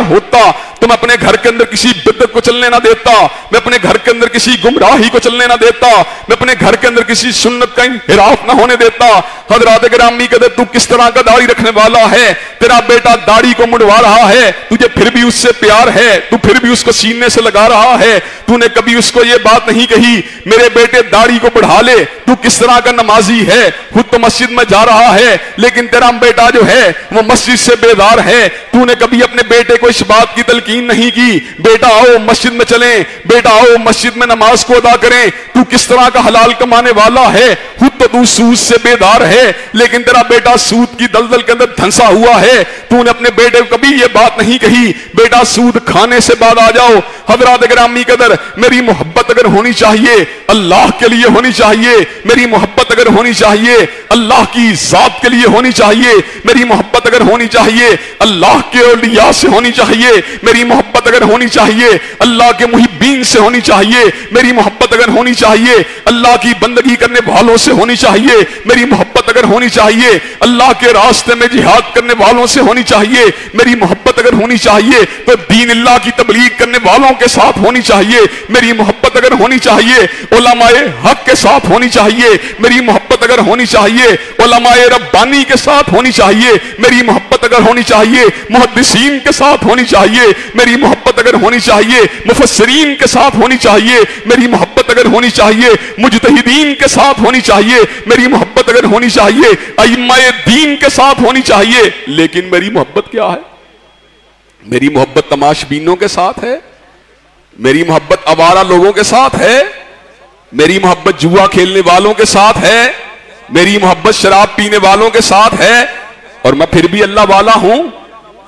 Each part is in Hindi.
होता तो मैं अपने घर के अंदर किसी बिदअत को चलने ना देता, मैं अपने घर के अंदर किसी गुमराही को चलने ना देता, मैं अपने घर के अंदर किसी सुन्नत का इंहिराफ ना होने देता। हजरात गिरामी कहते तू किस तरह का दाढ़ी रखने वाला है, तेरा बेटा दाढ़ी को मुड़वा रहा है, तुझे फिर भी उससे प्यार है, तू फिर भी उसको सीने से लगा रहा है, तूने कभी उसको ये बात नहीं कही मेरे बेटे दाढ़ी को बढ़ा ले। तू किस तरह का नमाजी है, खुद तो मस्जिद में जा रहा है लेकिन तेरा बेटा जो है वो मस्जिद से बेदार है। तूने कभी अपने बेटे को इस बात की तलकीन नहीं की बेटा आओ मस्जिद में चलें, बेटा आओ मस्जिद में नमाज को अदा करें। तू किस तरह का हलाल कमाने वाला है, खुद तो तू सूद से बेदार है लेकिन तेरा बेटा सूद की दलदल के अंदर धंसा हुआ है। तूने अपने बेटे को कभी ये बात नहीं कही बेटा सूद खाने से बाद आ जाओ। हजरात गिरामी कदर, मेरी मोहब्बत अगर होनी चाहिए अल्लाह के लिए होनी चाहिए, मेरी मोहब्बत अगर होनी चाहिए अल्लाह की जात के लिए होनी चाहिए, मेरी मोहब्बत अगर होनी चाहिए अल्लाह के औलिया से होनी चाहिए, मेरी मोहब्बत अगर होनी चाहिए अल्लाह के मुहिब्बीन से होनी चाहिए, मेरी मोहब्बत अगर होनी चाहिए अल्लाह की बंदगी करने वालों से होनी चाहिए, मेरी मोहब्बत अगर होनी चाहिए अल्लाह के रास्ते में जिहाद करने वालों से होनी चाहिए, मेरी मोहब्बत अगर होनी चाहिए तो दीन अल्लाह की तबलीग करने वालों के साथ होनी चाहिए, मेरी मोहब्बत अगर होनी चाहिए उलमाए हक के साथ होनी चाहिए, मेरी मोहब्बत अगर होनी चाहिए उलमाए रब्बानी के साथ होनी चाहिए, मेरी मोहब्बत अगर होनी चाहिए मुहद्दिसीन के साथ होनी चाहिए, मेरी मोहब्बत अगर होनी चाहिए मुफस्सिरीन के साथ होनी चाहिए, मेरी मोहब्बत अगर होनी चाहिए मुजतहिदीन के साथ होनी चाहिए, मेरी मोहब्बत अगर होनी चाहिए अइम्माए दीन के साथ होनी चाहिए। लेकिन मेरी मोहब्बत क्या है? मेरी मोहब्बत तमाशबीनों के साथ है, मेरी मोहब्बत आवारा लोगों के साथ है, मेरी मोहब्बत जुआ खेलने वालों के साथ है, मेरी मोहब्बत शराब पीने वालों के साथ है और मैं फिर भी अल्लाह वाला हूं।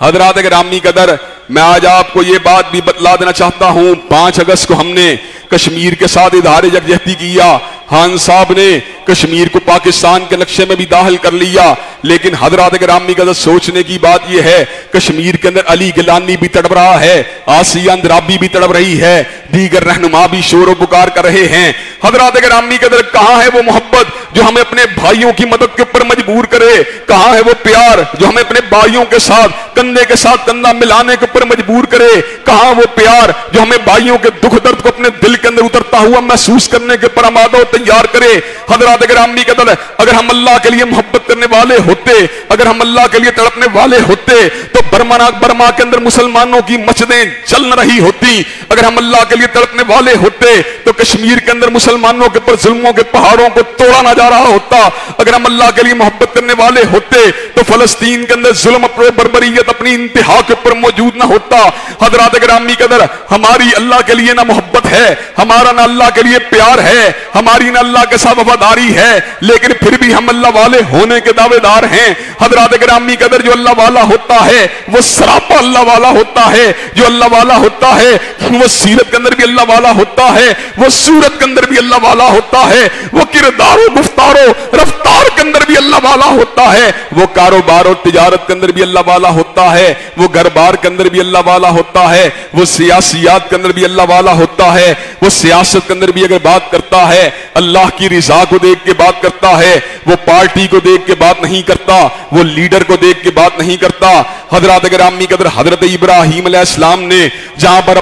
हजरात गिरामी कदर, मैं आज आपको यह बात भी बतला देना चाहता हूं 5 अगस्त को हमने कश्मीर के साथ इजहार यकजहती किया, खान साहब ने कश्मीर को पाकिस्तान के नक्शे में भी दाखिल कर लिया, लेकिन हजरात गिरामी कदर सोचने की बात यह है कश्मीर के अंदर अली गिलानी भी तड़प रहा है, आसिया अंद्राबी भी तड़प रही है, दीगर रहनुमा भी शोर पुकार कर रहे हैं। हजरात गिरामी कदर, कहां है वो मोहब्बत जो हमें अपने भाइयों की मदद के ऊपर मजबूर करे? कहां है वो प्यार जो हमें अपने भाइयों के साथ कंधे के साथ कंधा मिलाने के ऊपर मजबूर करे? कहां वो प्यार जो हमें भाइयों के दुख दर्द को अपने दिल के अंदर उतरता हुआ महसूस करने के ऊपर आमादा तैयार करे? हजरात गिरामी कदर, अगर हम अल्लाह के लिए मोहब्बत करने वाले होते, अगर हम अल्लाह के लिए तड़पने वाले होते तो बर्मा के अंदर मुसलमानों की मस्जिदें जल न रही होती। अगर हम अल्लाह के लिए तड़पने वाले होते तो कश्मीर के अंदर मुसलमानों के ऊपर जुल्मों के पहाड़ों को तोड़ा ना जा रहा होता। अगर हम अल्लाह के लिए मोहब्बत करने वाले होते तो फलस्तीन के अंदर जुल्म बर्बरियत अपनी इंतहा के ऊपर मौजूद ना होता। हजरात गिरामी कदर, हमारी अल्लाह के लिए ना मोहब्बत है, हमारा ना अल्लाह के लिए प्यार है, हमारी ना अल्लाह के साथ वफादारी है, लेकिन फिर भी हम अल्लाह वाले होने के दावेदार हैं। हजरात गिरामी कदर, जो अल्लाह वाला होता है वो सरापा अल्लाह वाला होता है, जो अल्लाह वाला होता है वो सीरत के अंदर भी अल्लाह वाला होता है, वो सूरत के अंदर भी अल्लाह वाला होता है, वो किरदारो गुफ्तारो रफ्तार के अंदर भी अल्लाह वाला होता है, वो कारोबार और तिजारत के अंदर भी अल्लाह वाला होता है, वो घर बार के अंदर भी अल्लाह वाला होता है, वो सियासियात के अंदर भी अल्लाह वाला होता है, वो सियासत के अंदर भी अगर बात करता है अल्लाह की रिजा को देख के बात करता है, वो पार्टी को देख के बात नहीं करता, वो लीडर को देख के बात नहीं करता। हजरत गिरामी कदर, हजरत इब्राहीम अलैहिस्सलाम ने जहां पर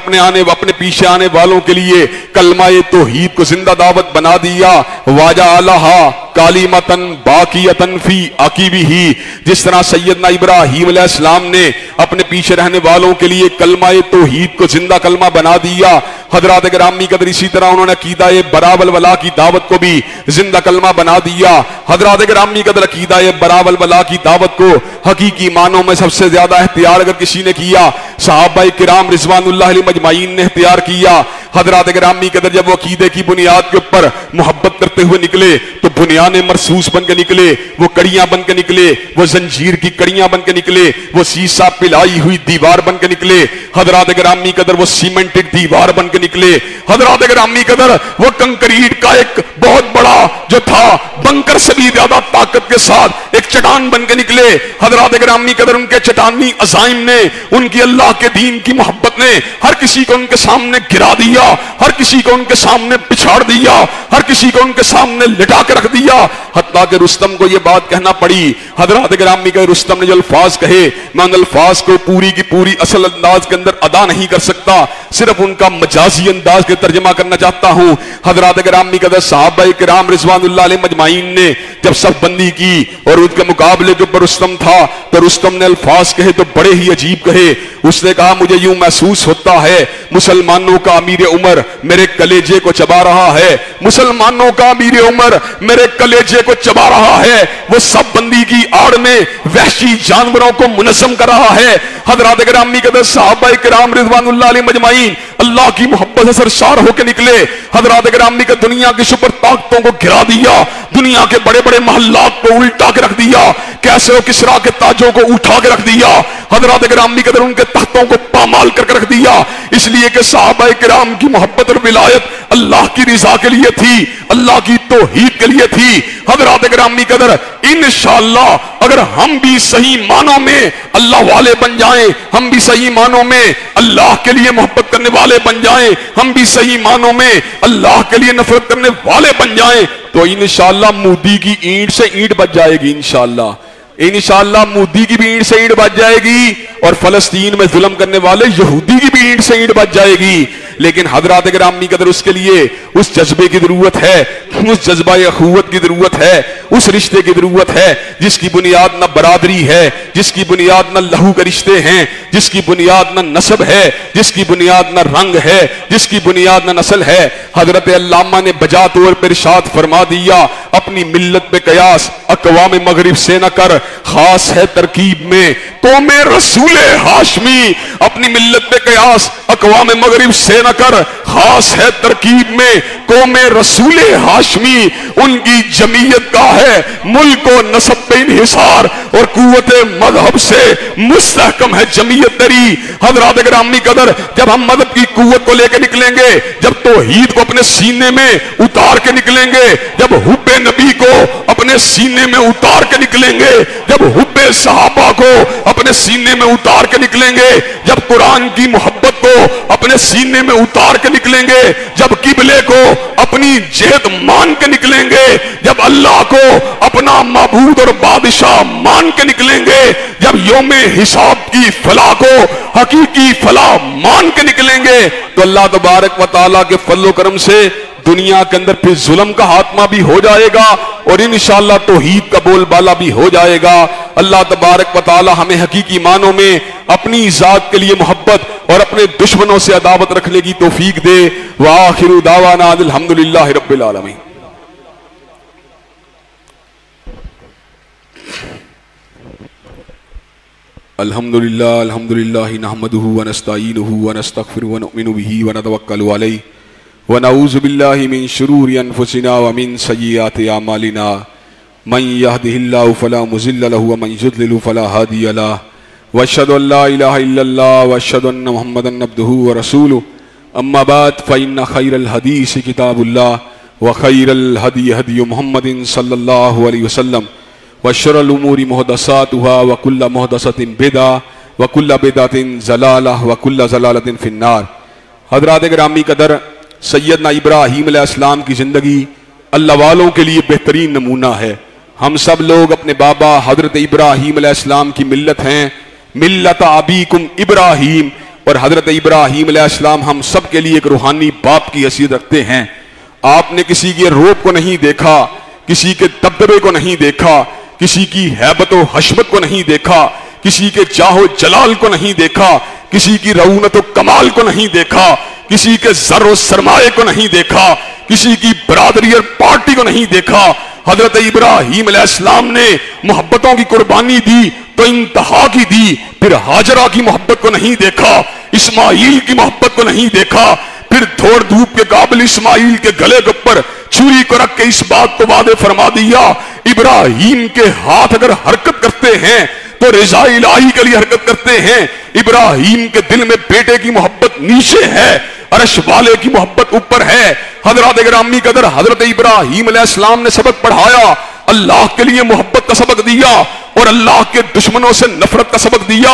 अपने पीछे आने वालों के लिए कलमा-ए तौहीद को जिंदा दावत बना दिया, वाजा अलहा कालिमतन बाकियतन फी अकीबिही, जिस तरह सैयदना इब्राहीम अलैहिस्सलाम ने अपने पीछे रहने वालों के लिए कलमा-ए तौहीद को जिंदा कलमा बना दिया, हजरत गिरामी कदर इसी तरह उन्होंने अकीदा-ए बरावल वला की दावत को भी जिंदा कलमा बना दिया। हजरत गिरामी कदर अकीदा-ए बरावल वला की दावत को हकीकी मानों में सबसे ज्यादा एहतियार अगर किसी ने किया सहाबाए किराम रिजवानुल्लाह अलैहिम अजमाइन ने एहतियार किया। हजरत गिरामी कदर जब वो अकीदे की बुनियाद के ऊपर मोहब्बत करते हुए निकले तो बुनियादें मरसूस बन के निकले, वो कड़ियां बन के निकले, वो जंजीर की कड़ियां बन के निकले, वो शीशा पिलाई हुई दीवार बन के निकले। हजरत गिरामी कदर वो सीमेंटेड दीवार बन के निकले। हजरत गिरामी कदर वो कंक्रीट का एक बहुत बड़ा जो था बंकर से भी ज्यादा ताकत के साथ एक चट्टान बन के निकले। हजरत गिरामी कदर उनके चट्टानी अज़ाइम ने, उनकी अल्लाह के दीन की मोहब्बत ने हर किसी को उनके सामने गिरा दिया, हर किसी को उनके सामने पिछाड़ दिया, हर किसी को उनके सामने लिटा के रख दिया। हत्ता कि रुस्तम को यह बात कहना पड़ी। हजरात गिरामी का रुस्तम ने जो अल्फाज कहे, मैं उन अल्फाज को पूरी की पूरी असल अंदाज के अंदर अदा नहीं कर सकता, सिर्फ उनका मजाजी अंदाज के तर्जमा करना चाहता हूं। हजरात गिरामी का सहाबा किराम रिज़वानुल्लाह अलैहिम मजमाइन ने जब सब बंदी की और उनके मुकाबले के ऊपर रुस्तम था, तो रुस्तम ने अल्फाज कहे तो बड़े ही अजीब कहे। उसने कहा, मुझे यूं महसूस होता है मुसलमानों का अमीर उमर मेरे कलेजे को चबा रहा है, मुसलमानों का अमीर उमर मेरे कलेजे को चबा रहा है। वो सब बंदी की आड़ में वहशी जानवरों को मुनज़्ज़म कर रहा है। हज़रात गिरामी के सहाबा किराम रिज़वानुल्लाह अलैहिम मजमाइन अल्लाह की मोहब्बत से सरशार होकर निकले। हज़रात गिरामी के दुनिया की सुपर ताकतों को गिरा दिया, दुनिया के बड़े बड़े महल्लात को उल्टा के रख दिया, कैसे हो किसरा के ताजों को उठा के रख दिया, हज़रात गिरामी के उनके तख्तों को पामाल करके रख दिया। इसलिए कि सहाबा किराम की मोहब्बत और विलायत अल्लाह की रिजा के लिए थी, अल्लाह की तौहीद के लिए थी। हज़रात गिरामी कदर इंशाअल्लाह अगर हम भी सही मानों में अल्लाह वाले बन जाएं, हम भी सही मानों में अल्लाह के लिए मोहब्बत करने वाले बन जाएं, हम भी सही मानों में अल्लाह के लिए नफरत करने वाले बन जाएं, तो इंशाअल्लाह मोदी की ईंट से ईंट बच जाएगी। इंशाअल्लाह मोदी की भी ईंट से ईंट बच जाएगी और फलस्तीन में जुल्म करने वाले यहूदी की भी ईंट से ईंट बच जाएगी। लेकिन हज़रात गिरामी कदर उसके लिए उस जज्बे की जरूरत है, उस जज्बा अखुवत की जरूरत है, उस रिश्ते की जरूरत है जिसकी बुनियाद न बरादरी है, जिसकी बुनियाद न लहू के रिश्ते हैं, जिसकी बुनियाद न नस्ब है, जिसकी बुनियाद न रंग है, जिसकी बुनियाद न नस्ल है। हजरत अल्लामा ने बजा तौर पर इरशाद फरमा दिया, अपनी मिल्लत पे कयास अक़वाम मगरिब से न कर, खास है तरकीब में कौमे रसूल हाशमी। अपनी मिल्लत पे कयास अक़वाम मगरिब से न कर, खास है तरकीब में कौमे रसूल हाशमी। उनकी जमीयत का है मुल्क व नसब पे इन्हिसार और कुव्वत मजहब से मुस्तहकम है जमीयत दरी। हज़रात गिरामी कदर जब हम मजहब की कुव्वत को लेकर निकलेंगे, जब तौहीद को अपने सीने में उतार के निकलेंगे, जब हुब्बे नबी को अपने सीने में उतार के निकलेंगे, जब हुब्बे सहाबा को अपने सीने में उतार के निकलेंगे, जब कुरान की मोहब्बत को अपने सीने में उतार के निकलेंगे, जब किबले को अपनी जेहत मान के निकलेंगे, जब अल्लाह को अपना माबूद और बादशाह मान के निकलेंगे, जब यौमे हिसाब की फलाह को हकीकी फलाह मान के निकलेंगे, तो अल्लाह तबारक व तआला के फजल करम से दुनिया के अंदर फिर जुल्म का हाथमा भी हो जाएगा और इंशाअल्लाह तौहीद का बोलबाला भी हो जाएगा। अल्लाह तबारक व तआला हमें हकीकी मानों में अपनी जात के लिए मोहब्बत और अपने दुश्मनों से अदावत रखने की तौफीक दे। व आखिरु दावाना अल्हम्दुलिल्लाहि रब्बिल आलमीन। अल्हम्दुलिल्लाह अल्हम्दुलिल्लाह नहमदुहु व नस्तईनुहु व नस्तगफिरुहु व नुमिनु बिही व नतवक्कलु अलैहि व नऊज़ु बिल्लाहि मिन शुरूरि अनफुसिना व मिन सय्यिआति अमालिना मन यहदिहिल्लाहु फला मुज़िल्ल लहु व मन युज़्लिल फला हादिय लहु व अशहदु अन ला इलाहा इल्लल्लाह व अशहदु अन्न मुहम्मदन अब्दुहु व रसूलुहु अम्मा बाद फ़इन्न खैरल हदीस किताबुल्लाह व खैरल हदी हदी मुहम्मदिन सल्लल्लाहु अलैहि वसल्लम व शर्रुल उमूरि मुहदसातुहा व कुल्लु मुहदसतिन बिदअ व कुल्लु बिदअतिन ज़लालह व कुल्लु ज़लालतिन फिन्नार। हज़रात गिरामी कदर सैयदना इब्राहीम अलैहिस्सलाम की जिंदगी अल्लाह वालों के लिए बेहतरीन नमूना है। हम सब लोग अपने बाबा हजरत इब्राहीम अलैहिस्सलाम की मिल्लत हैं, मिल्लत अबीकुम इब्राहीम, और हजरत इब्राहीम अलैहिस्सलाम हम सब के लिए एक रूहानी बाप की हैसियत रखते हैं। आपने किसी के रोब को नहीं देखा, किसी के दबदबे को नहीं देखा, किसी की हैबत व हशमत को नहीं देखा, किसी के जाहो जलाल को नहीं देखा, किसी की रऊनत व कमाल को नहीं देखा, किसी के ज़र्र व सरमाए को नहीं देखा, किसी की बरादरी और पार्टी को नहीं देखा। हजरत इब्राहीम अलैहिस्सलाम ने मोहब्बतों की कुर्बानी दी तो इंतहा की दी, फिर हाजरा की मोहब्बत को नहीं देखा, इस्माइल की मोहब्बत को नहीं देखा, फिर थोड़ धूप के काबिल इस्माइल के गले के ऊपर छुरी को रख के इस बात को वादे फरमा दिया, इब्राहीम के हाथ अगर हरकत करते हैं तो रिज़ा इलाही के लिए हरकत करते हैं। इब्राहीम के दिल में बेटे की मोहब्बत नीचे है, अर्श वाले की मोहब्बत ऊपर है। हजरत गिरामी कदर हजरत इब्राहीम अलैहिस्सलाम ने सबक पढ़ाया, अल्लाह के लिए मोहब्बत का सबक दिया और अल्लाह के दुश्मनों से नफरत का सबक दिया।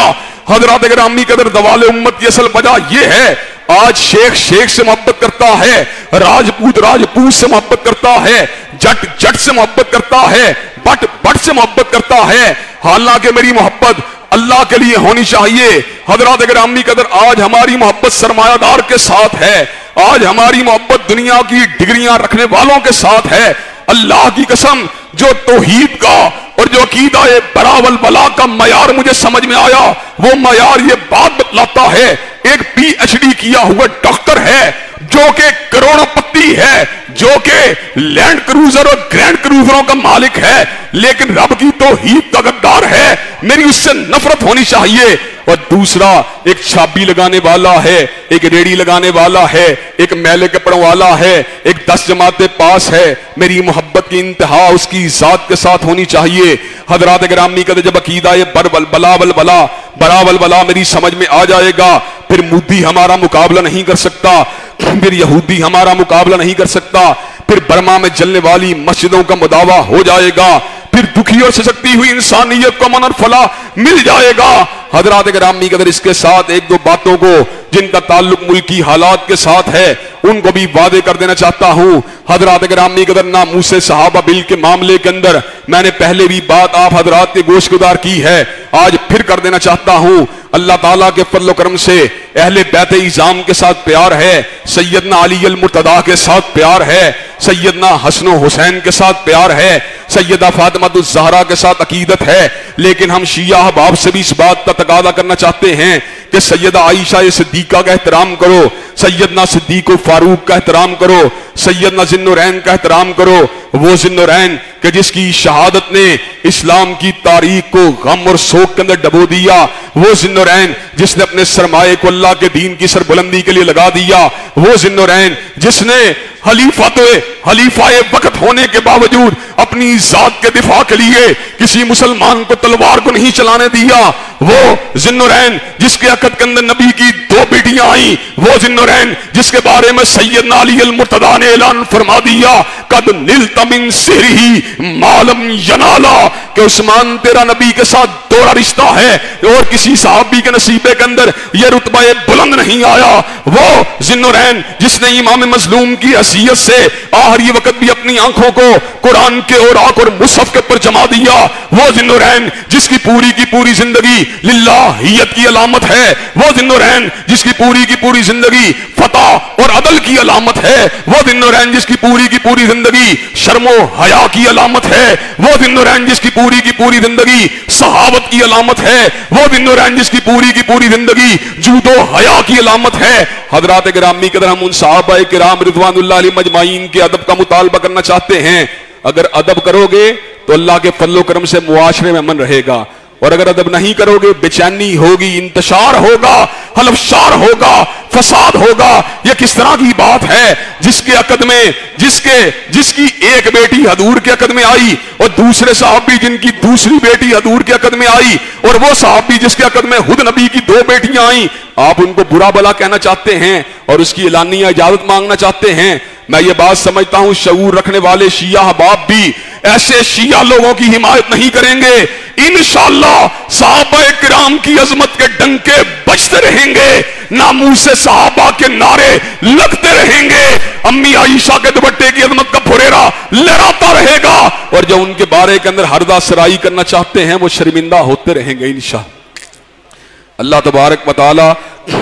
हजरात गिरामी कदर दवाले उम्मत की असल वजह यह है, आज शेख शेख से मोहब्बत करता है, राजपूत राजपूत से मोहब्बत करता है, जट जट से मोहब्बत करता है, बट बट से मोहब्बत करता है। हालांकि मेरी मोहब्बत अल्लाह के लिए होनी चाहिए। हजरात गिरामी कदर आज हमारी मोहब्बत सरमायादार के साथ है, आज हमारी मोहब्बत दुनिया की डिग्रियां रखने वालों के साथ है। अल्लाह की कसम, जो तौहीद का और जो अकीदा बरावल बला का मयार मुझे समझ में आया, वो मयार ये बात बतलाता है, एक पीएचडी किया हुआ डॉक्टर है जो कि करोड़पति है, जो कि लैंड क्रूजर और ग्रैंड क्रूजरों का मालिक है, लेकिन रब की तौहीद का गद्दार है। मेरी उससे नफरत होनी चाहिए। और दूसरा, एक छाबी लगाने वाला है, एक रेडी लगाने वाला है, एक मैले कपड़ों वाला है, एक 10 जमातें पास है। मेरी मोहब्बत की इंतहा उसकी जात के साथ होनी चाहिए। हजरात गिरामी का जब अकीदा ये बरावल बला मेरी समझ में आ जाएगा, फिर मुद्दी हमारा मुकाबला नहीं कर सकता, फिर यहूदी हमारा मुकाबला नहीं कर सकता, फिर बर्मा में जलने वाली मस्जिदों का मुदावा हो जाएगा, फिर दुखी और सशक्ति हुई इंसानियत को अमन और फलाह मिल जाएगा। हजरात गिरामी कदर इसके साथ एक दो बातों को जिनका ताल्लुक मुल्की हालात के साथ है उनको भी वादे कर देना चाहता हूं। हजरात गिरामी कदर नामूसे सहाबा बिल के मामले के अंदर मैंने पहले भी बात आप हजरात के गोशगुजार की है, आज फिर कर देना चाहता हूं। अल्लाह ताला के फजल करम से अहले बैत इज़ाम के साथ प्यार है, सैयदना अली अल मुर्तदा के साथ प्यार है, सैयदना हसन हुसैन के साथ प्यार है, सैयदा फातिमातुज़ ज़हरा के साथ अकीदत है। लेकिन हम शिया अहबाब से भी इस बात का तकादा करना चाहते हैं कि सैयदा आयशा सिद्दीका का एहतराम करो, सैयदना सिद्दीक फारूक का एहतराम करो, सैयदना ज़िन्नुरैन का एहतराम करो। वो ज़िन्नुरैन कि जिसकी शहादत ने इस्लाम की तारीख को गम और शोक के अंदर डबो दिया, वो ज़िन्नुरैन जिसने अपने सरमाए को अल्लाह के दीन की सरबुलंदी के लिए लगा दिया, वो ज़िन्नुरैन जिसने हलीफाए वक्त होने के बावजूद अपनी जात के दिफा के लिए किसी मुसलमान को तलवार को नहीं चलाने दिया, वो ज़िन्नुरैन जिसके अकद के अंदर नबी की 2 बेटियां आई, वो ज़िन्नुरैन जिसके बारे में सैयदना अली अल मुर्तदा ने ऐलान फरमा दिया, कद निल्ता मिन सिरही मालम यनाला, कि उस्मान तेरा नबी के साथ दोहरा रिश्ता है और किसी साहबी के नसीबे के अंदर यह रुतबा बुलंद नहीं आया। वो ज़िन्नुरैन जिसने इमाम मजलूम की हैसियत से आखिरी वक्त भी अपनी आंखों को कुरान के औराक और मुसहफ के ऊपर जमा दिया, वो ज़िन्नुरैन जिसकी पूरी जिंदगी लिल्लाहियत की अलामत है, वो ज़िन्नुरैन जिसकी पूरी जिंदगी फतह और अदल की अलामत है, वो ज़िन्नुरैन जिसकी पूरी जिंदगी शर्मो हया की अलामत है, वो ज़िन्नुरैन जिसकी पूरी जिंदगी सहाबत की अलामत है, वो ज़िन्नुरैन जिसकी पूरी जिंदगी जूदो हया की अलामत है। हजरात गिरामी कदर हम उन सहाबाए किराम रिज़वानुल्लाह अलैहिम अजमाइन के अदब का मुतालबा करना चाहते हैं। अगर अदब करोगे तो अल्लाह के फजल करम से मुआशरे में अमन रहेगा, और अगर अदब नहीं करोगे बेचैनी होगी, इंतशार होगा, हलफशार होगा, फसाद होगा। यह किस तरह की बात है जिसके अकद में जिसकी एक बेटी हजूर के अकद में आई और दूसरे साहबी जिनकी दूसरी बेटी हजूर के अकद में आई, और वो साहबी जिसके अकद में खुद नबी की 2 बेटियां आई, आप उनको बुरा भला कहना चाहते हैं और उसकी एलानिया इजाजत मांगना चाहते हैं। मैं ये बात समझता हूं शऊर रखने वाले शिया अहबाब भी ऐसे शिया लोगों की हिमायत नहीं करेंगे। इंशाअल्लाह सहाबाए किराम की अजमत के डंके बजते रहेंगे, नामूसे सहाबा के नारे लगते रहेंगे, अम्मी आयशा के दुपट्टे की अजमत का फुरेरा लहराता रहेगा, और जो उनके बारे के अंदर हरदा सराई करना चाहते हैं वो शर्मिंदा होते रहेंगे इंशाअल्लाह। अल्लाह तबारक व तआला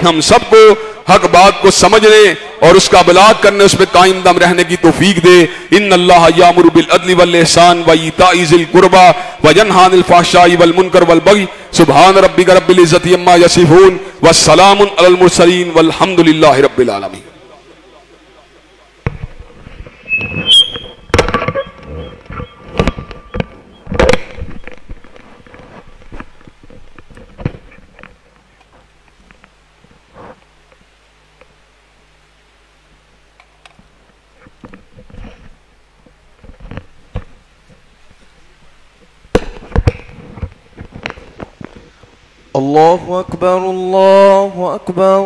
हम सबको हक बात को समझने और उसका बलाग करने, उस पर कायम दम रहने की तौफीक दे। इन्नल्लाह यामुरु बिल अदली वल इहसान व ईताई ज़िल कुर्बा व यनहा अनिल फ़हशाई वल मुनकर वल बगी। सुब्हान रब्बिका रब्बिल इज़्ज़ति अम्मा यसिफून व सलामुन अलल मुरसलीन वल्हम्दुलिल्लाहि रब्बिल आलमीन। अल्लाहु अकबर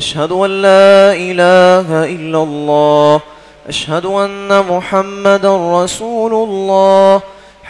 अशहदु अन ला इलाहा इल्लल्लाह अशहदु अन्न मुहम्मदर रसूलुल्लाह